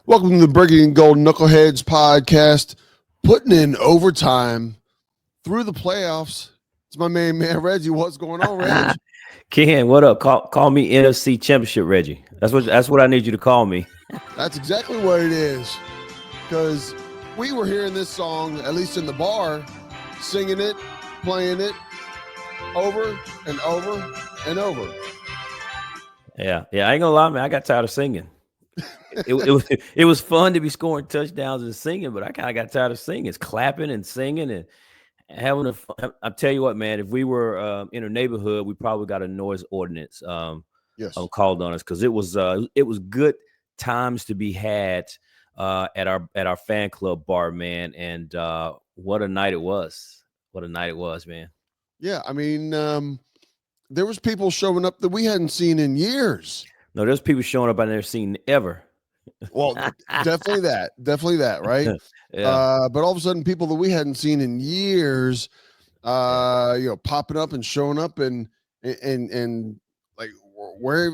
Welcome to the Breaking and Gold Knuckleheads podcast, putting in overtime through the playoffs. It's my main man, Reggie. What's going on, Reg? Ken, what up? Call me NFC Championship Reggie. That's what I need you to call me. That's exactly what it is. Because we were hearing this song, at least in the bar, singing it, playing it over and over and over. Yeah. I ain't gonna lie, man. I got tired of singing. It was fun to be scoring touchdowns and singing, but I kind of got tired of singing. It's clapping and singing and having a fun. I tell you what, man. If we were in a neighborhood, we probably got a noise ordinance Yes. called on us because it was good times to be had at our fan club bar, man. And what a night it was! What a night it was, man. Yeah, I mean, there was people showing up that we hadn't seen in years. No, there's people showing up I never seen ever. Well, definitely that, right? Yeah. But all of a sudden, people that we hadn't seen in years, popping up and showing up, and like, where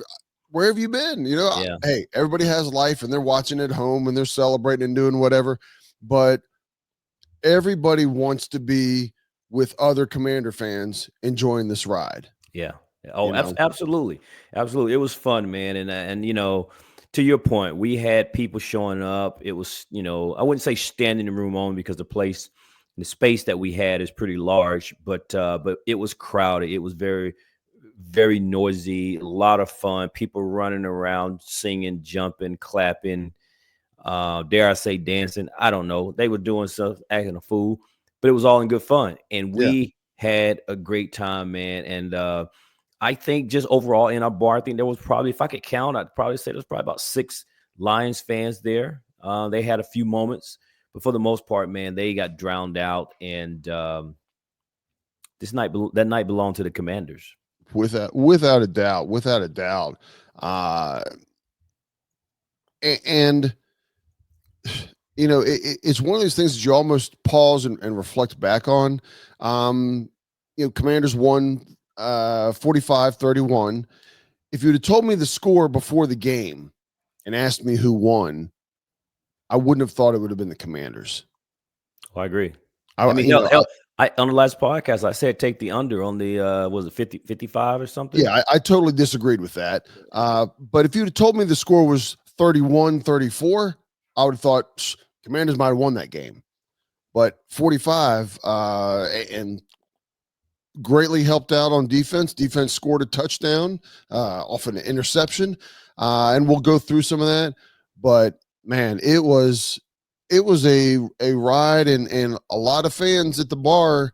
have you been? Yeah. Hey, everybody has life, and they're watching at home, and they're celebrating and doing whatever, but everybody wants to be with other Commander fans enjoying this ride. Yeah. Oh, absolutely. Absolutely. It was fun, man. And to your point, we had people showing up. It was, I wouldn't say standing in the room only because the space that we had is pretty large, but it was crowded. It was very, very noisy, a lot of fun, people running around, singing, jumping, clapping, dare I say dancing. I don't know. They were doing stuff, acting a fool, but it was all in good fun. And we had a great time, man. And I think just overall in our bar, I think there was probably, if I could count, I'd probably say there's probably about 6 Lions fans there. They had a few moments, but for the most part, man, they got drowned out. And that night belonged to the Commanders. Without a doubt. And it's one of those things that you almost pause and reflect back on. Commanders won 45-31. If you'd have told me the score before the game and asked me who won, I wouldn't have thought it would have been the Commanders. Oh, I agree. I mean, on the last podcast, I said take the under on the was it 50, 55 or something? Yeah, I totally disagreed with that. But if you'd have told me the score was 31-34, I would have thought Commanders might have won that game. But 45 and greatly helped out on defense. Defense scored a touchdown off an interception, and we'll go through some of that. But man, it was a ride, and a lot of fans at the bar.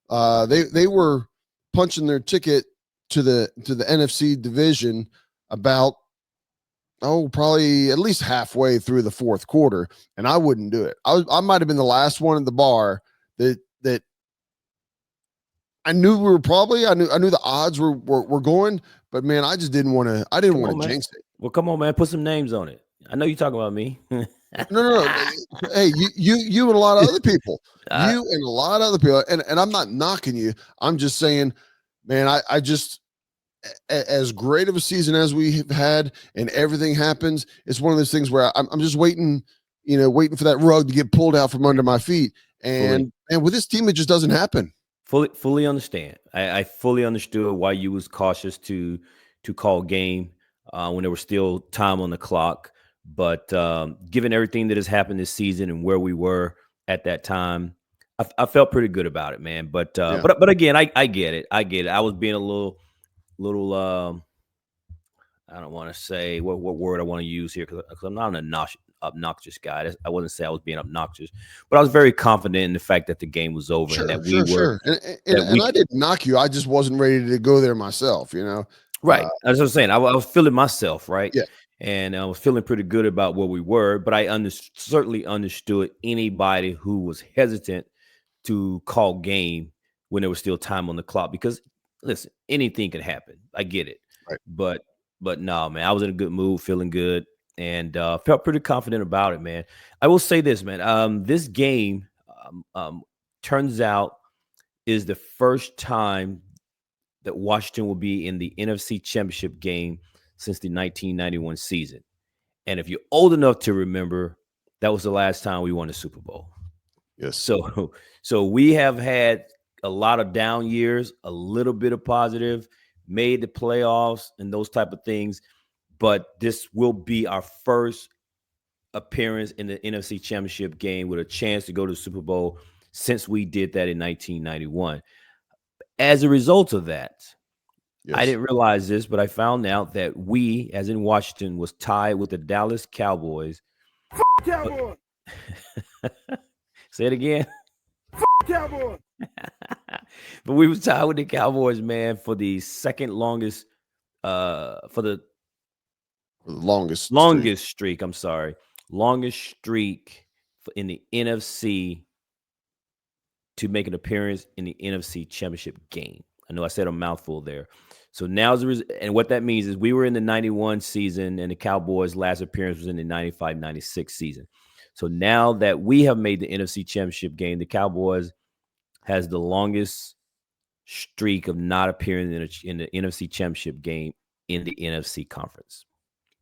They were punching their ticket to the NFC division about probably at least halfway through the fourth quarter, and I wouldn't do it. I might have been the last one at the bar that I knew we were probably I knew the odds were going, but man, I just didn't want to. I didn't want to jinx it. Well, come on, man, put some names on it. I know you're talking about me. No. Hey, you and a lot of other people. You and a lot of other people, and I'm not knocking you. I'm just saying, man, I just, as great of a season as we have had, and everything happens, it's one of those things where I'm just waiting for that rug to get pulled out from under my feet. And with this team, it just doesn't happen. Fully understand. I fully understood why you was cautious to call game when there was still time on the clock. But given everything that has happened this season and where we were at that time, I felt pretty good about it, man. But again, I get it. I was being a little. I don't want to say what word I want to use here because I'm not an obnoxious guy. I wouldn't say I was being obnoxious, but I was very confident in the fact that the game was over and that we were. And I didn't knock you. I just wasn't ready to go there myself, Right. That's what I'm saying. I was feeling myself, right? Yeah. And I was feeling pretty good about where we were, but I certainly understood anybody who was hesitant to call game when there was still time on the clock because, listen, anything can happen. I get it. Right. But no, man, I was in a good mood, feeling good, and felt pretty confident about it, man. I will say this, man. This game turns out is the first time that Washington will be in the NFC Championship game since the 1991 season. And if you're old enough to remember, that was the last time we won a Super Bowl. Yes. So we have had a lot of down years, a little bit of positive, made the playoffs and those type of things. But this will be our first appearance in the NFC Championship game with a chance to go to the Super Bowl since we did that in 1991. As a result of that, Yes. I didn't realize this, but I found out that we, as in Washington, was tied with the Dallas Cowboys. Cowboy. Say it again. Cowboy. But we was tied with the Cowboys, man, for the second longest, for the longest streak. I'm sorry, longest streak in the NFC to make an appearance in the NFC Championship game. I know I said a mouthful there. So now, and what that means is we were in the 91 season and the Cowboys' last appearance was in the 95-96 season. So now that we have made the NFC Championship game, the Cowboys has the longest streak of not appearing in the NFC Championship game in the NFC conference.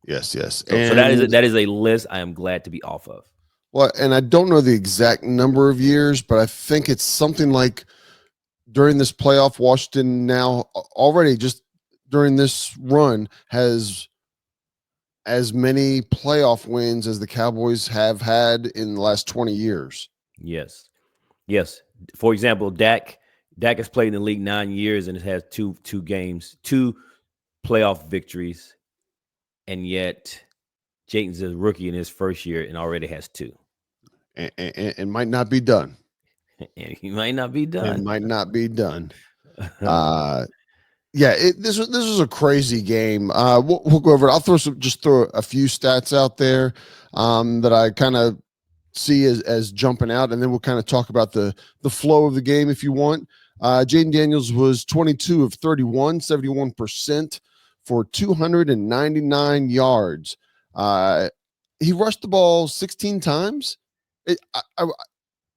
Yes. So that is a list I am glad to be off of. Well, and I don't know the exact number of years, but I think it's something like during this playoff, Washington now already just during this run has as many playoff wins as the Cowboys have had in the last 20 years. Yes. For example, Dak has played in the league 9 years and has two playoff victories, and yet Jayton's a rookie in his first year and already has 2. And might not be done. And he might not be done. It might not be done. This was a crazy game. We'll go over it. I'll throw a few stats out there that I kind of see as jumping out, and then we'll kind of talk about the flow of the game if you want. Jaden Daniels was 22 of 31, 71% for 299 yards. He rushed the ball 16 times.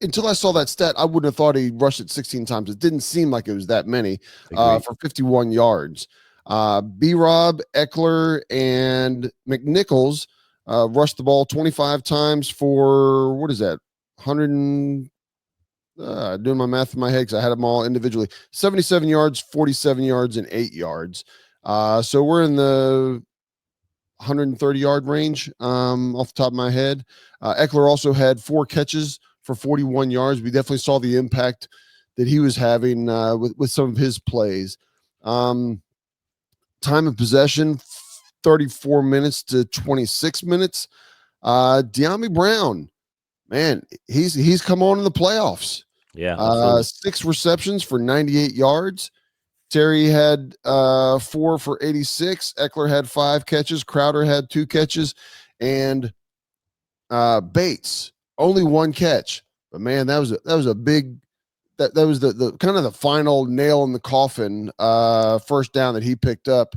Until I saw that stat, I wouldn't have thought he rushed it 16 times. It didn't seem like it was that many for 51 yards. B-Rob, Eckler, and McNichols rushed the ball 25 times for, what is that, 100 doing my math in my head because I had them all individually. 77 yards, 47 yards, and 8 yards. So we're in the 130-yard range off the top of my head. Eckler also had 4 catches for 41 yards. We definitely saw the impact that he was having with some of his plays. Time of possession, 34 minutes to 26 minutes. De'Ami Brown, man, he's come on in the playoffs. Yeah. 6 receptions for 98 yards. Terry had 4 for 86. Eckler had 5 catches. Crowder had 2 catches. And Bates, only 1 catch. But man, that was a big that was the kind of the final nail in the coffin first down that he picked up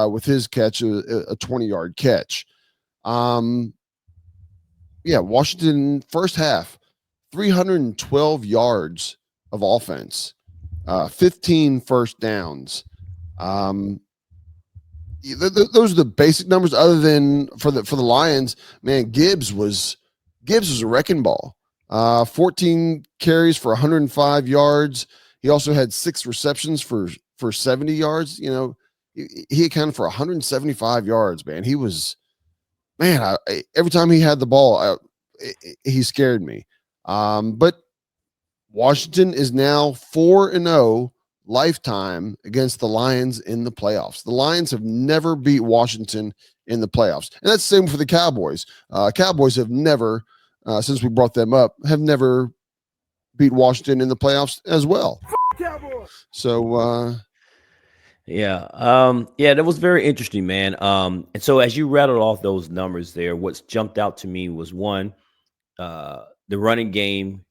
with his catch, a 20-yard catch. Washington first half, 312 yards of offense, 15 first downs. Those are the basic numbers. Other than for the Lions, man, Gibbs was a wrecking ball. 14 carries for 105 yards. He also had 6 receptions for 70 yards. You know, he accounted for 175 yards, man. He was, man, every time he had the ball, he scared me. But Washington is now 4-0 lifetime against the Lions in the playoffs. The Lions have never beat Washington in the playoffs. And that's the same for the Cowboys. Cowboys have never, since we brought them up, have never beat Washington in the playoffs as well. So, that was very interesting, man. And so as you rattled off those numbers there, what's jumped out to me was one, the running game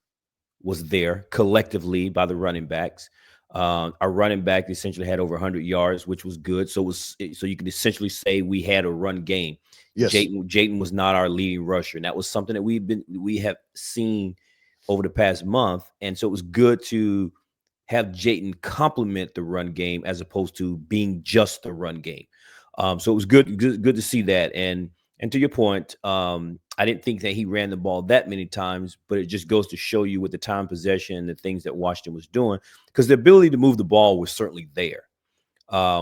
was there collectively by the running backs. Our running back essentially had over 100 yards, which was good. So you can essentially say we had a run game. Yes. Jayton was not our leading rusher, and that was something that we have seen over the past month. And so it was good to have Jayton complement the run game as opposed to being just a run game. So it was good to see that. And And to your point, I didn't think that he ran the ball that many times, but it just goes to show you with the time possession and the things that Washington was doing, because the ability to move the ball was certainly there.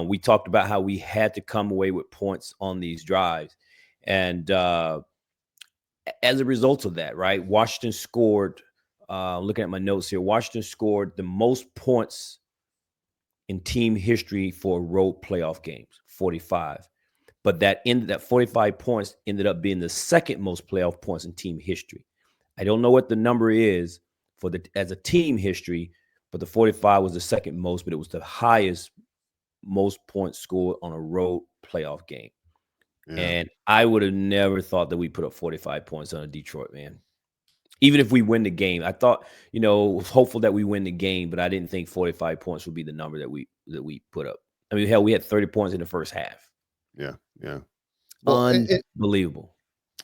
We talked about how we had to come away with points on these drives. And as a result of that, right, Washington scored, looking at my notes here, Washington scored the most points in team history for road playoff games, 45. But that 45 points ended up being the second most playoff points in team history. I don't know what the number is as a team history, but the 45 was the second most, but it was the highest most points scored on a road playoff game. Yeah. And I would have never thought that we put up 45 points on a Detroit, man. Even if we win the game, I thought, was hopeful that we win the game, but I didn't think 45 points would be the number that we put up. I mean, hell, we had 30 points in the first half. Yeah. Well, unbelievable.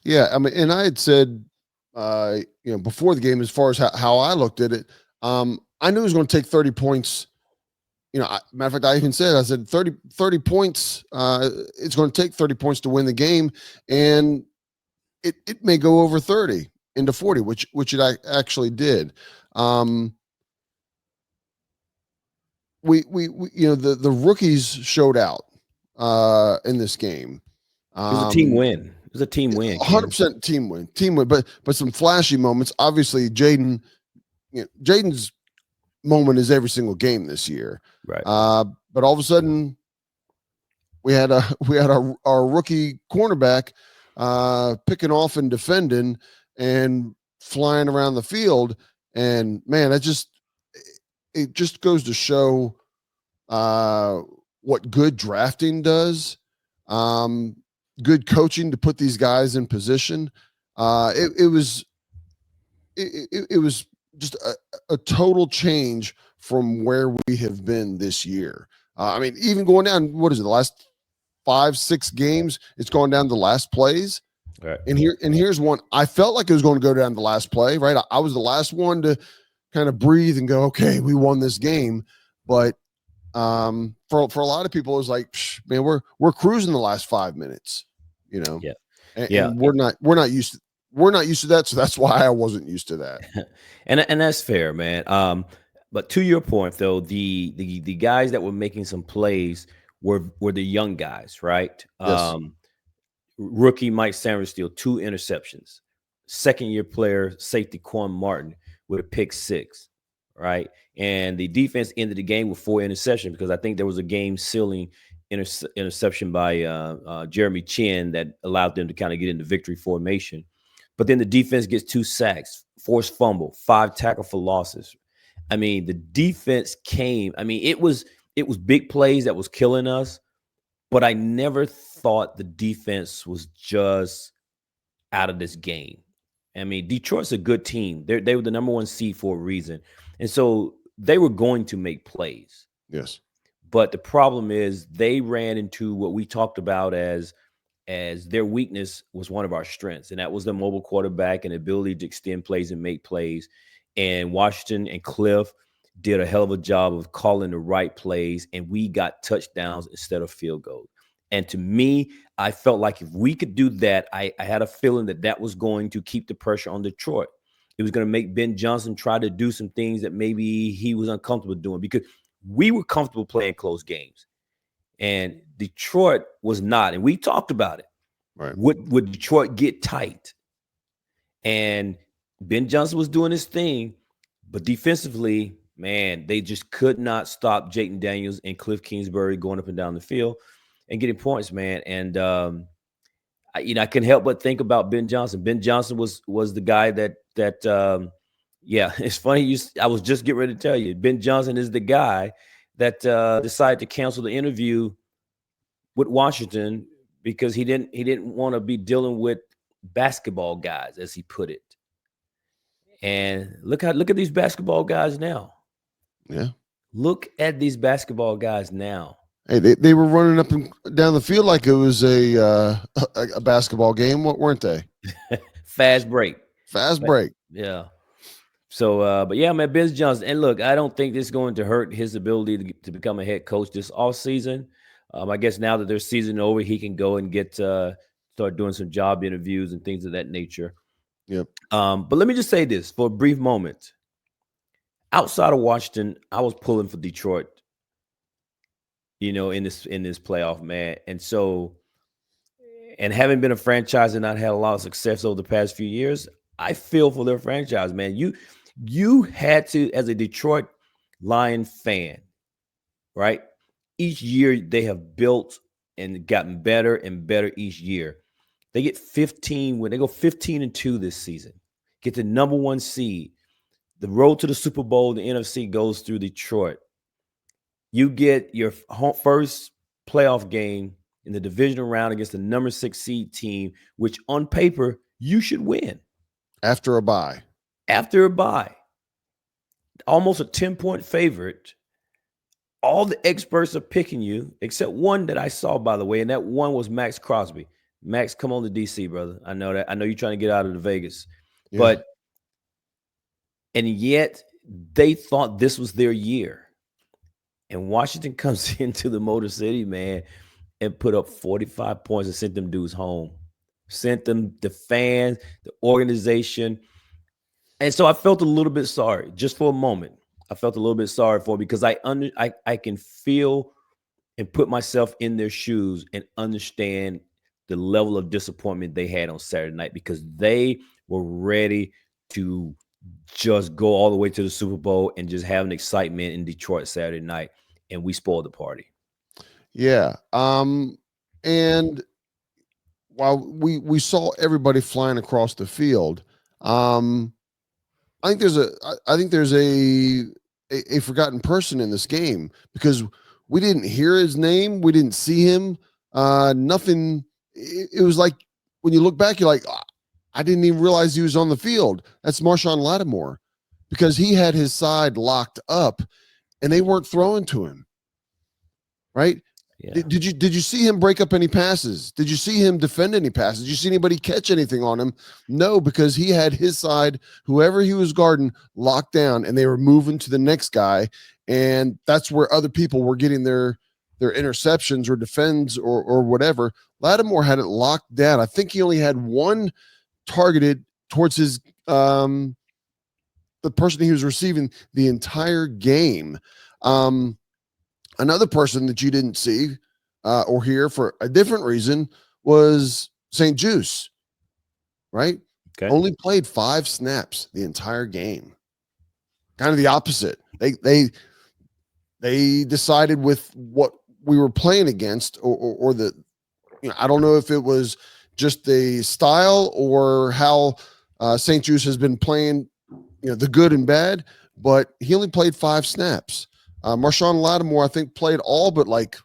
I mean, and I had said, before the game, as far as how I looked at it, I knew it was going to take 30 points. Matter of fact, I said 30 points. It's going to take 30 points to win the game, and it may go over 30 into 40, which it actually did. The rookies showed out in this game. It was a team win. It was a team win. 100% team win. But some flashy moments. Obviously, Jaden's moment is every single game this year. Right. But all of a sudden, we had our rookie cornerback picking off and defending and flying around the field. And man, it just goes to show what good drafting does. Good coaching to put these guys in position. It was just a total change from where we have been this year. I mean, even going down, what is it, the last 5-6 games, it's going down to the last plays. Right. And here's one. I felt like it was going to go down to the last play, right? I was the last one to kind of breathe and go, okay, we won this game. But for a lot of people, it was like, man, we're cruising the last 5 minutes, Yeah. And we're not used to that. So that's why I wasn't used to that. and that's fair, man. But to your point, though, the guys that were making some plays were the young guys, right? Yes. Rookie Mike Sainristil, 2 interceptions. Second-year player, safety Quan Martin with a pick 6, right? And the defense ended the game with 4 interceptions because I think there was a game-sealing interception by Jeremy Chin that allowed them to kind of get into victory formation. But then the defense gets 2 sacks, forced fumble, 5 tackle for losses. I mean, the defense came. I mean, it was big plays that was killing us, but I never thought the defense was just out of this game. I mean, Detroit's a good team. They were the number 1 seed for a reason. And so they were going to make plays. Yes. But the problem is they ran into what we talked about as their weakness was one of our strengths, and that was the mobile quarterback and ability to extend plays and make plays. And Washington and Cliff did a hell of a job of calling the right plays, and we got touchdowns instead of field goals. And to me, I felt like if we could do that, I had a feeling that was going to keep the pressure on Detroit. It was going to make Ben Johnson try to do some things that maybe he was uncomfortable doing because we were comfortable playing close games. And Detroit was not. And we talked about it. Right. Would Detroit get tight? And Ben Johnson was doing his thing, but defensively, man, they just could not stop Jayden Daniels and Cliff Kingsbury going up and down the field and getting points, man. And I couldn't help but think about Ben Johnson. Ben Johnson was the guy that it's funny. I was just getting ready to tell you, Ben Johnson is the guy that decided to cancel the interview with Washington because he didn't want to be dealing with basketball guys, as he put it. And look at these basketball guys now. Yeah. Look at these basketball guys now. Hey, they were running up and down the field like it was a basketball game, weren't they? Fast break. Yeah. So, but yeah, man, Ben Johnson. And look, I don't think this is going to hurt his ability to become a head coach this offseason. I guess now that their season over, he can go and get start doing some job interviews and things of that nature. Yep. But let me just say this for a brief moment. Outside of Washington, I was pulling for Detroit, in this playoff, man. And so, and having been a franchise and not had a lot of success over the past few years, I feel for their franchise, man. You had to, as a Detroit Lion fan, right? Each year they have built and gotten better and better each year. They get 15 when they go 15-2 this season, get the number 1 seed. The road to the Super Bowl, the NFC goes through Detroit. You get your first playoff game in the divisional round against the number 6 seed team, which on paper you should win. After a bye. Almost a 10-point favorite. All the experts are picking you, except one that I saw, by the way, and that one was Max Crosby. Max, come on to DC, brother. I know that. I know you're trying to get out of the Vegas. Yeah. And yet they thought this was their year. And Washington comes into the Motor City, man, and put up 45 points and sent them dudes home. Sent them, the fans, the organization. And so I felt a little bit sorry, just for a moment. I felt a little bit sorry for them because I can feel and put myself in their shoes and understand the level of disappointment they had on Saturday night, because they were ready to just go all the way to the Super Bowl and just have an excitement in Detroit Saturday night, and we spoiled the party. Yeah. And while we saw everybody flying across the field, I think there's a forgotten person in this game, because we didn't hear his name, we didn't see him, nothing. It was like when you look back, you're like, I didn't even realize he was on the field. That's Marshawn Lattimore, because he had his side locked up and they weren't throwing to him. Right? Yeah. Did you see him break up any passes? Did you see him defend any passes? Did you see anybody catch anything on him? No, because he had his side, whoever he was guarding, locked down, and they were moving to the next guy. And that's where other people were getting their interceptions or defends or whatever. Lattimore had it locked down. I think he only had one targeted towards his the person he was receiving the entire game. Another person that you didn't see or hear for a different reason was St. Juice, right? Okay. Only played 5 snaps the entire game. Kind of the opposite. They decided with what we were playing against, or the, I don't know if it was just the style or how St. Juice has been playing, the good and bad, but he only played 5 snaps. Marshawn Lattimore, I think, played all but like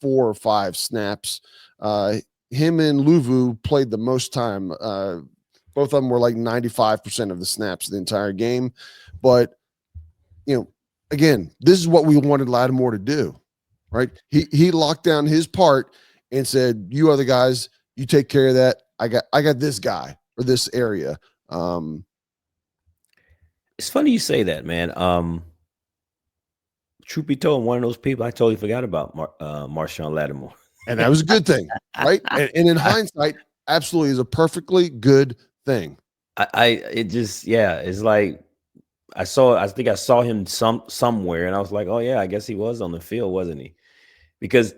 4 or 5 snaps. Him and Luvu played the most time. Both of them were like 95% of the snaps the entire game. But, again, this is what we wanted Lattimore to do, right? He locked down his part and said, you other guys, you take care of that. I got this guy or this area. It's funny you say that, man. Truth be told, one of those people, I totally forgot about Marshawn Lattimore. And that was a good thing, right? And in hindsight, absolutely is a perfectly good thing. It's like I think I saw him somewhere, and I was like, oh yeah, I guess he was on the field, wasn't he? Because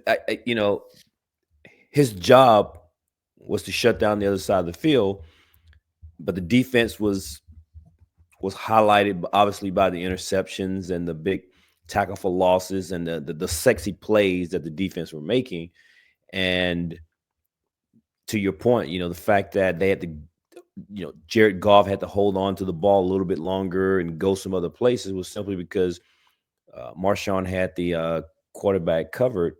his job was to shut down the other side of the field, but the defense was highlighted obviously by the interceptions and the big tackle for losses and the sexy plays that the defense were making. And to your point, the fact that they had to, Jared Goff had to hold on to the ball a little bit longer and go some other places was simply because Marshawn had the quarterback covered.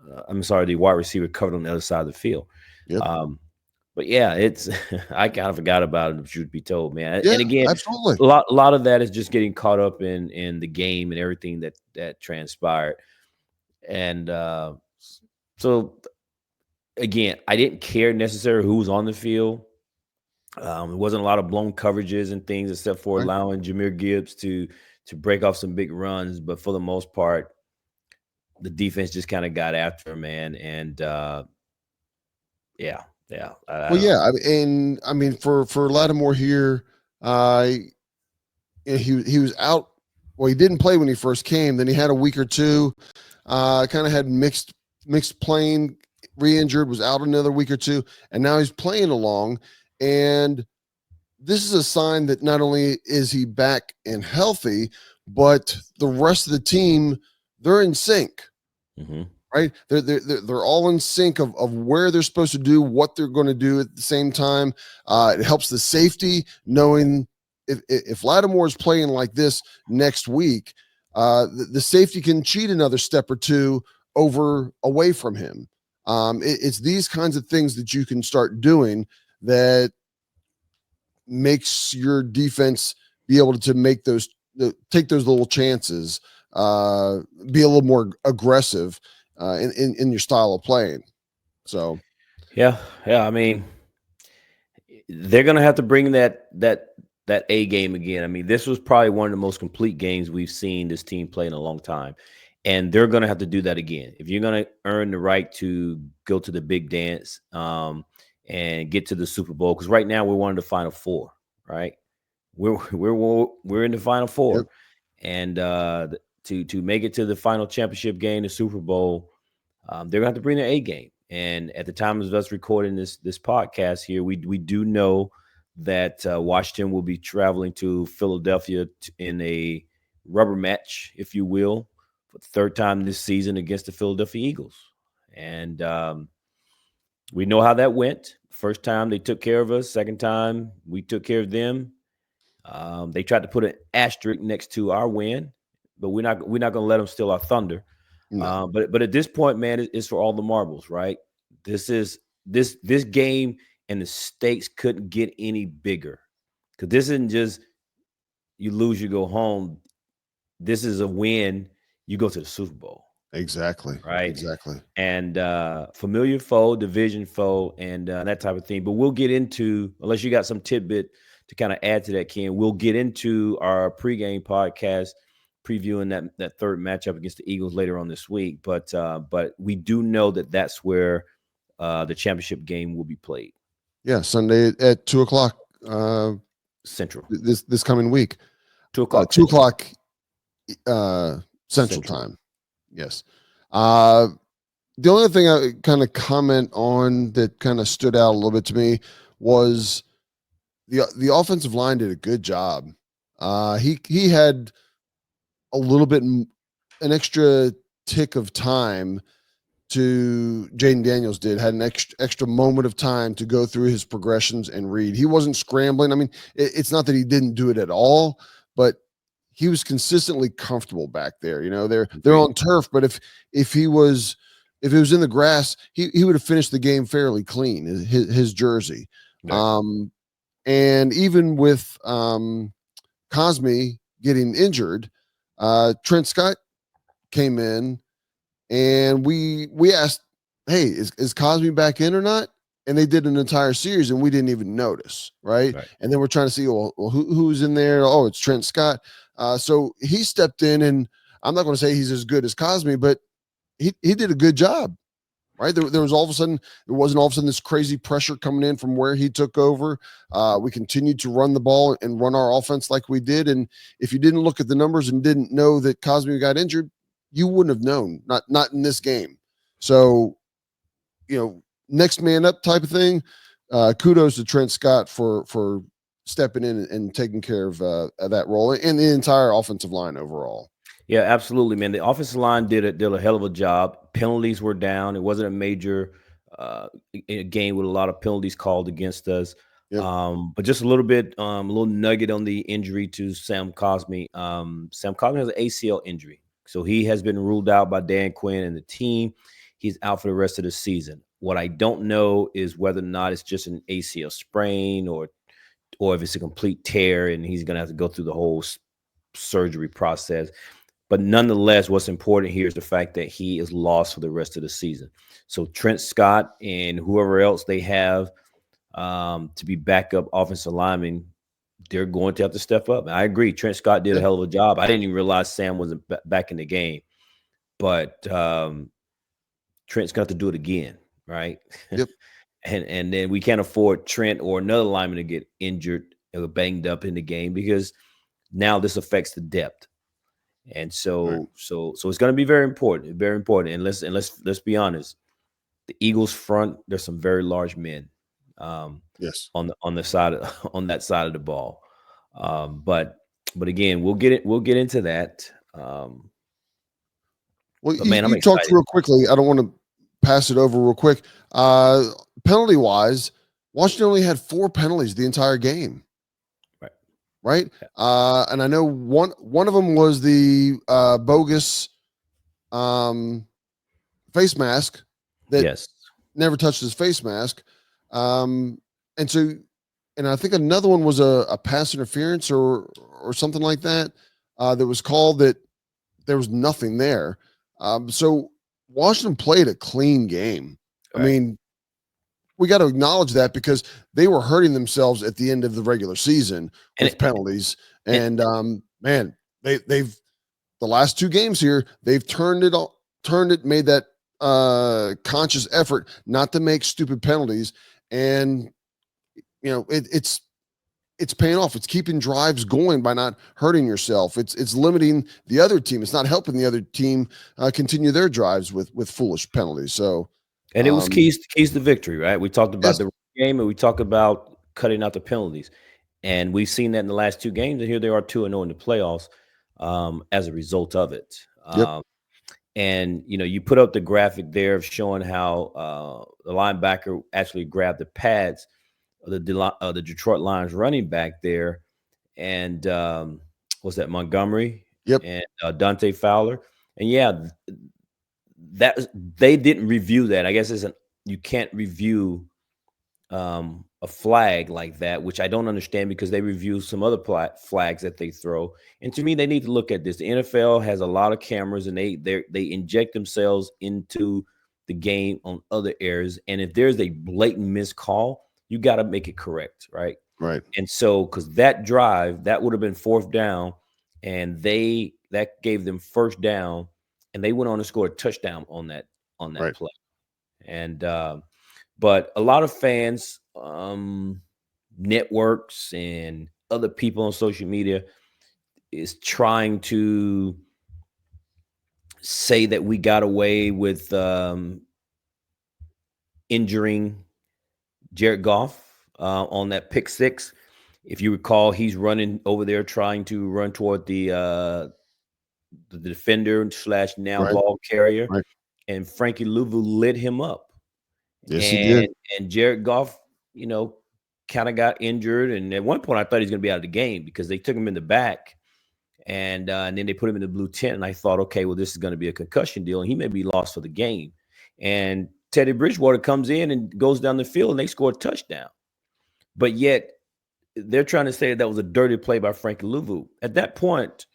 The wide receiver covered on the other side of the field. Yep. But yeah, it's I kind of forgot about it, truth be told, man. Yeah, and again, absolutely. A lot of that is just getting caught up in the game and everything that transpired. And so again, I didn't care necessarily who was on the field. There wasn't a lot of blown coverages and things, except for allowing Jahmyr Gibbs to break off some big runs. But for the most part, the defense just kind of got after him, man. And yeah, Yeah. Well, yeah, I mean for Lattimore here, he was out. Well, he didn't play when he first came. Then he had a week or two. Kind of had mixed playing, re-injured, was out another week or two, and now he's playing along. And this is a sign that not only is he back and healthy, but the rest of the team, they're in sync. Mm-hmm. Right? They're all in sync of where they're supposed to do, what they're going to do at the same time. It helps the safety knowing if Lattimore is playing like this next week, the safety can cheat another step or two away from him. It's these kinds of things that you can start doing that makes your defense be able to take those little chances, be a little more aggressive in your style of playing. So, Yeah. I mean, they're gonna have to bring that A game again. I mean, this was probably one of the most complete games we've seen this team play in a long time, and they're gonna have to do that again if you're gonna earn the right to go to the big dance and get to the Super Bowl. Because right now we're one of the Final Four, right? We're in the Final Four, yep. and to make it to the final championship game, the Super Bowl, they're gonna have to bring their A game. And at the time of us recording this podcast here, we do know that Washington will be traveling to Philadelphia in a rubber match, if you will, for the third time this season against the Philadelphia Eagles. And we know how that went. First time they took care of us. Second time we took care of them. They tried to put an asterisk next to our win, but we're not going to let them steal our thunder. No. But at this point, man, it's for all the marbles, right? This game and the stakes couldn't get any bigger, because this isn't just you lose, you go home. This is a win, you go to the Super Bowl. Exactly. Right. Exactly. And familiar foe, division foe, and that type of thing. But we'll get into, unless you got some tidbit to kind of add to that, Ken, we'll get into our pregame podcast previewing that third matchup against the Eagles later on this week. But we do know that that's where the championship game will be played. Yeah, Sunday at 2:00 Central. This coming week. 2:00. 2:00 Central Time. Yes. The only thing I kind of comment on that kind of stood out a little bit to me was the offensive line did a good job. He had a little bit an extra tick of time to Jaden Daniels had an extra moment of time to go through his progressions and read. He wasn't scrambling. I mean, it's not that he didn't do it at all, but he was consistently comfortable back there. You know, they're on turf, but if it was in the grass, he would have finished the game fairly clean. His jersey, right. And even with Cosme getting injured, Trent Scott came in, and we asked, "Hey, is Cosme back in or not?" And they did an entire series, and we didn't even notice, right? And then we're trying to see, well who's in there? Oh, it's Trent Scott. So he stepped in, and I'm not going to say he's as good as Cosme, but he did a good job, right? There was there wasn't all of a sudden this crazy pressure coming in from where he took over. We continued to run the ball and run our offense like we did. And if you didn't look at the numbers and didn't know that Cosme got injured, you wouldn't have known, not in this game. So, next man up type of thing. Kudos to Trent Scott for stepping in and taking care of that role and the entire offensive line overall. Yeah, absolutely, man. The offensive line did a hell of a job. Penalties were down. It wasn't a major game with a lot of penalties called against us. Yep. But just a little bit, a little nugget on the injury to Sam Cosme. Sam Cosme has an ACL injury, so he has been ruled out by Dan Quinn and the team. He's out for the rest of the season. What I don't know is whether or not it's just an ACL sprain or if it's a complete tear and he's going to have to go through the whole surgery process. But nonetheless, what's important here is the fact that he is lost for the rest of the season. So Trent Scott and whoever else they have to be backup offensive linemen, they're going to have to step up. And I agree. Trent Scott did a hell of a job. I didn't even realize Sam wasn't back in the game. But Trent's got to do it again, right? Yep. and then we can't afford Trent or another lineman to get injured or banged up in the game, because now this affects the depth. And so it's going to be very important, very important. And let's be honest. The Eagles front, there's some very large men. Yes. On the side of, on that side of the ball. But again, we'll get into that. Well, man, I'm you talked excited. real quickly. I don't want to pass it over real quick. Penalty wise, Washington only had 4 penalties the entire game. Right. Yeah. And I know one of them was the bogus face mask that never touched his face mask. And I think another one was a pass interference or something like that that was called, that there was nothing there. So Washington played a clean game. Right. I mean, we got to acknowledge that, because they were hurting themselves at the end of the regular season with penalties. And man, they've the last 2 games here, they've turned it, made that conscious effort not to make stupid penalties. And you know, it's paying off. It's keeping drives going by not hurting yourself. It's limiting the other team. It's not helping the other team continue their drives with foolish penalties. So, and it was keys to victory, right? We talked about the game, and we talked about cutting out the penalties, and we've seen that in the last 2 games. And here they are 2-0 in the playoffs as a result of it. And you put up the graphic there of showing how the linebacker actually grabbed the pads of the Detroit Lions running back there, and what's that, Montgomery? And Dante Fowler. And that they didn't review that. I guess you can't review a flag like that, which I don't understand, because they review some other flags that they throw. And to me, they need to look at this. The NFL has a lot of cameras, and they inject themselves into the game on other areas. And if there's a blatant missed call, you got to make it correct, right? Right. And so, because that drive, that would have been 4th down, and that gave them 1st down, and they went on to score a touchdown on that play. And but a lot of fans, networks, and other people on social media is trying to say that we got away with injuring Jared Goff on that pick 6. If you recall, he's running over there trying to run toward the defender / now ball carrier, and Frankie Louvu lit him up. Yes, he did. And Jared Goff, kind of got injured. And at one point, I thought he was going to be out of the game, because they took him in the back, and then they put him in the blue tent. And I thought, okay, well, this is going to be a concussion deal, and he may be lost for the game. And Teddy Bridgewater comes in and goes down the field, and they score a touchdown. But yet, they're trying to say that was a dirty play by Frankie Louvu. At that point,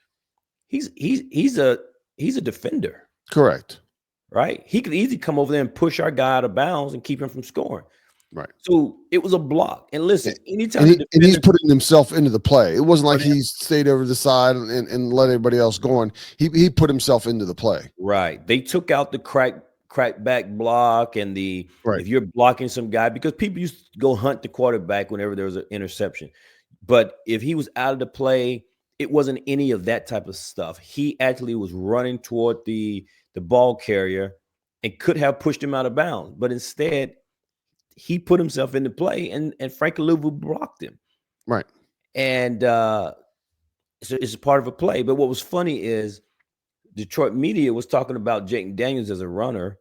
he's a defender. Correct. Right? He could easily come over there and push our guy out of bounds and keep him from scoring. Right. So it was a block. And listen, anytime and he's putting himself into the play. It wasn't like he stayed over the side and let everybody else go on. He put himself into the play. Right. They took out the crack back block and if you're blocking some guy, because people used to go hunt the quarterback whenever there was an interception. But if he was out of the play, it wasn't any of that type of stuff. He actually was running toward the ball carrier and could have pushed him out of bounds. But instead, he put himself into play, and Frankie Louvu blocked him. Right. And so it's a part of a play. But what was funny is Detroit media was talking about Jayden Daniels as a runner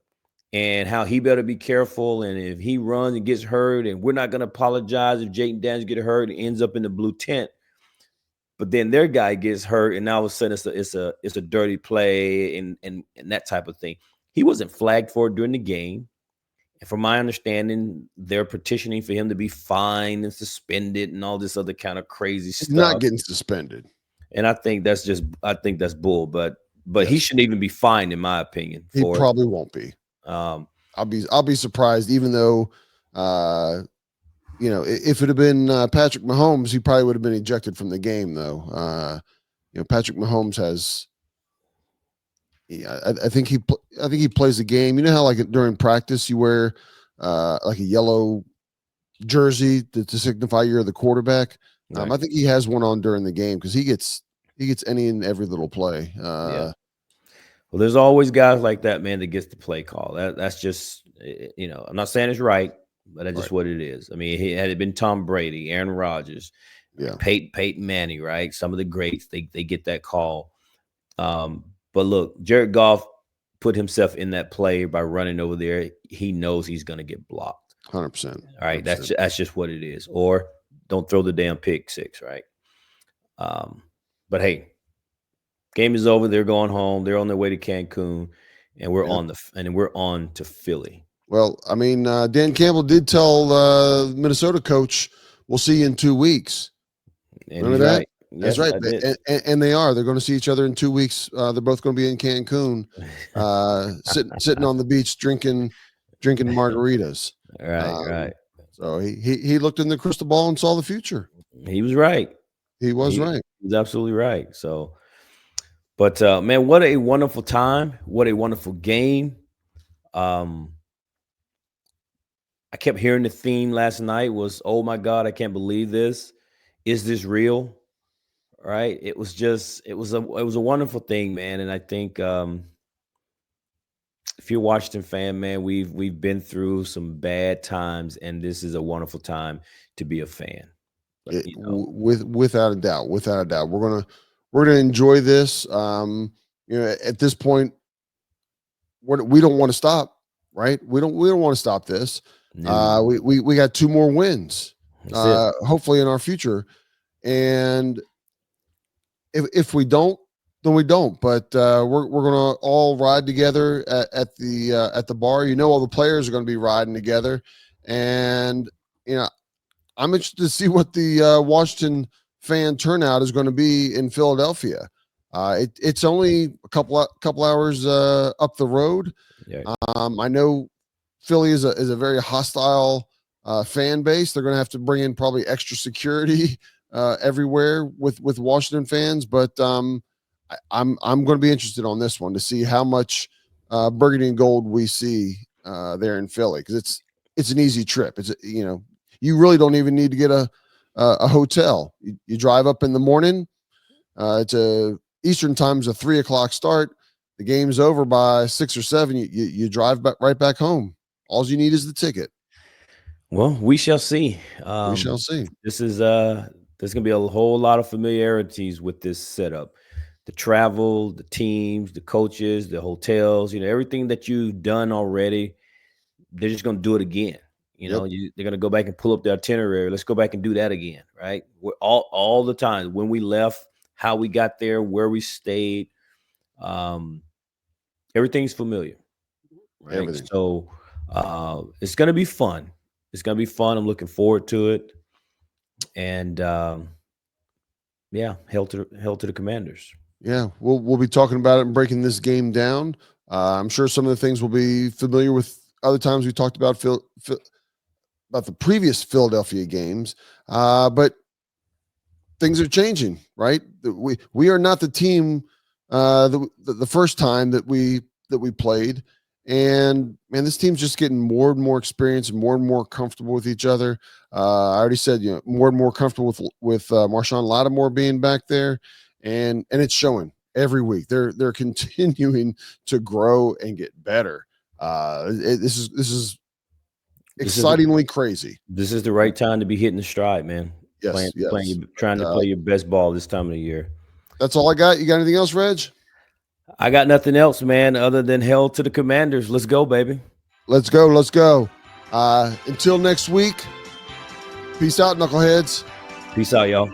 and how he better be careful. And if he runs and gets hurt, and we're not going to apologize if Jayden Daniels gets hurt and ends up in the blue tent. But then their guy gets hurt, and now all of a sudden it's a dirty play and that type of thing. He wasn't flagged for it during the game. And from my understanding, they're petitioning for him to be fined and suspended and all this other kind of crazy stuff. He's not getting suspended. And I think that's bull. But yes, he shouldn't even be fined, in my opinion. He probably won't be. I'll be surprised, even though if it had been Patrick Mahomes, he probably would have been ejected from the game, though. Patrick Mahomes has. I think he plays the game. You know how, like, during practice you wear like a yellow jersey to signify you're the quarterback. Right. I think he has one on during the game because he gets any and every little play. Yeah. Well, there's always guys like that, man, that gets the play call. That's just, I'm not saying it's right, but that's just what it is. I mean, had it been Tom Brady, Aaron Rodgers, Peyton Manning, right? Some of the greats, they get that call. But look, Jared Goff put himself in that play by running over there. He knows he's going to get blocked. 100%. All right, that's just what it is. Or don't throw the damn pick six, right? But hey, game is over. They're going home. They're on their way to Cancun, and we're on to Philly. Well, I mean, Dan Campbell did tell Minnesota coach, "We'll see you in 2 weeks." And remember that? Right. That's right. And they are. They're going to see each other in 2 weeks. They're both going to be in Cancun, sitting on the beach drinking margaritas. Right. So he looked in the crystal ball and saw the future. He was right. He was right. He was absolutely right. So, but man, what a wonderful time! What a wonderful game. I kept hearing the theme last night was, "Oh my God, I can't believe this. Is this real?" Right? It was a wonderful thing, man. And I think if you're a Washington fan, man, we've been through some bad times, and this is a wonderful time to be a fan. But, without a doubt, we're gonna enjoy this. At this point, we don't want to stop, right? We don't want to stop this. No. We got 2 more wins, hopefully in our future, and if we don't, then we don't. But we're gonna all ride together at the bar. All the players are gonna be riding together, and I'm interested to see what the Washington fan turnout is going to be in Philadelphia. It's only a couple hours up the road. Yeah. I know Philly is a very hostile fan base. They're going to have to bring in probably extra security everywhere with Washington fans, but I'm going to be interested on this one to see how much burgundy and gold we see there in Philly, because it's an easy trip. It's you really don't even need to get a hotel. You drive up in the morning. It's Eastern time's a 3 o'clock start. The game's over by 6 or 7. You drive right back home. All you need is the ticket. Well, we shall see. We shall see. This is there's gonna be a whole lot of familiarities with this setup. The travel, the teams, the coaches, the hotels, everything that you've done already, they're just gonna do it again. They're going to go back and pull up the itinerary. Let's go back and do that again, right? We're all the time, when we left, how we got there, where we stayed. Everything's familiar. Right? Everything. So it's going to be fun. It's going to be fun. I'm looking forward to it. And hail to the Commanders. Yeah, we'll be talking about it and breaking this game down. I'm sure some of the things we'll be familiar with other times we talked about about the previous Philadelphia games, but things are changing, right? We are not the team the first time that we played, and man, this team's just getting more and more experience and more comfortable with each other. I already said, more and more comfortable with Marshawn Lattimore being back there, and it's showing every week. They're continuing to grow and get better. This is excitingly crazy. This is the right time to be hitting the stride, man. Yes, trying to play your best ball this time of the year. That's all I got. You got anything else, Reg? I got nothing else, man, other than hail to the Commanders. Let's go, baby. Let's go. Until next week, peace out, knuckleheads. Peace out, y'all.